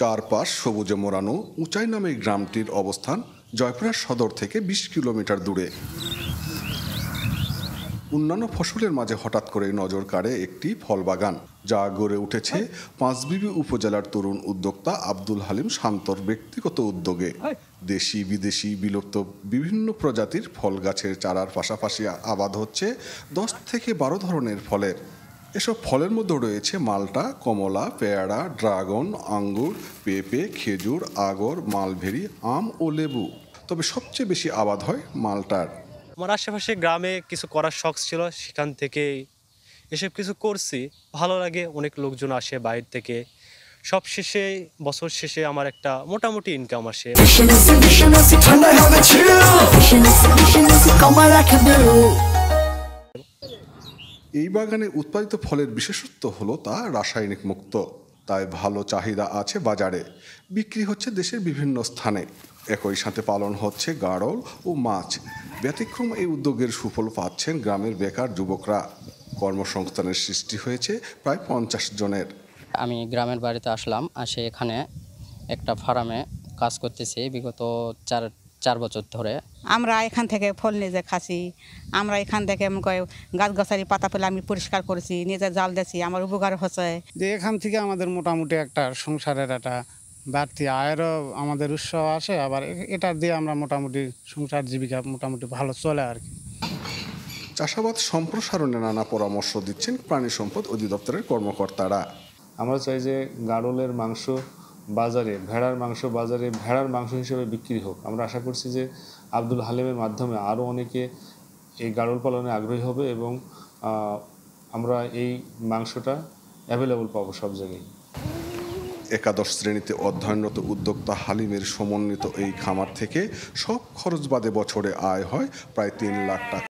চারপাশ সবুজে মোড়ানো উঁচাই নামে এই গ্রামটির অবস্থান জয়পুরহাট সদর থেকে ২০ কিলোমিটার দূরে। অন্যান্য ফসলের মাঝে হঠাৎ করে নজর কাড়ে একটি ফল বাগান, যা গড়ে উঠেছে পাঁচবিবি উপজেলার তরুণ উদ্যোক্তা আব্দুল হালিম শান্তর ব্যক্তিগত উদ্যোগে। দেশি বিদেশি বিলুপ্ত বিভিন্ন প্রজাতির ফল গাছের চারার পাশাপাশি আবাদ হচ্ছে ১০ থেকে ১২ ধরনের ফলের। এসব ফলের মধ্যে রয়েছে মাল্টা, কমলা, পেয়ারা, ড্রাগন, আঙ্গুর, পেঁপে, খেজুর, আগর, মালভেরি, আম ও লেবু। তবে সবচেয়ে বেশি আবাদ হয় মাল্টার। আমার আশেপাশে গ্রামে কিছু করার শখ ছিল, সেখান থেকে এসব কিছু করছি। ভালো লাগে, অনেক লোকজন আসে বাইরে থেকে। সব শেষে বছর শেষে আমার একটা মোটামুটি ইনকাম আসে। এই বাগানে উৎপাদিত ফলের বিশেষত্ব হলো তা রাসায়নিক মুক্ত, তাই ভালো চাহিদা আছে বাজারে। বিক্রি হচ্ছে দেশের বিভিন্ন স্থানে। একই সাথে পালন হচ্ছে গাড়ল ও মাছ। ব্যতিক্রম এই উদ্যোগের সুফল পাচ্ছেন গ্রামের বেকার যুবকরা। কর্মসংস্থানের সৃষ্টি হয়েছে প্রায় ৫০ জনের। আমি গ্রামের বাড়িতে আসলাম, আসে এখানে একটা ফার্মে কাজ করতেছি বিগত চার বছর ধরে। আমরা এখান থেকে ফল নিজে খাচ্ছি, আমরা এখান থেকে গাছ গাছালি পাতা ফেলে আমি পরিষ্কার করেছি, নিজে জাল দিয়েছি, আমার উপকার হচ্ছে। যে এখান থেকে আমাদের মোটামুটি একটা সংসারের একটা বাড়তি আয়েরও আমাদের উৎস আসে, আবার এটা দিয়ে আমরা মোটামুটি সংসার জীবিকা মোটামুটি ভালো চলে আর কি। চাষাবাদ সম্প্রসারণে নানা পরামর্শ দিচ্ছেন প্রাণী সম্পদ অধিদপ্তরের কর্মকর্তারা। আমরা চাই যে গাড়লের মাংস বাজারে, ভেড়ার মাংস বাজারে ভেড়ার মাংস হিসেবে বিক্রি হোক। আমরা আশা করছি যে আব্দুল হালিমের মাধ্যমে আরও অনেকে এই গাড়ল পালনে আগ্রহী হবে এবং আমরা এই মাংসটা অ্যাভেলেবল পাবো সব জায়গায়। একাদশ শ্রেণীতে অধ্যয়নরত উদ্যোক্তা হালিমের সমন্বিত এই খামার থেকে সব খরচ বাদে বছরে আয় হয় প্রায় ৩ লাখ টাকা।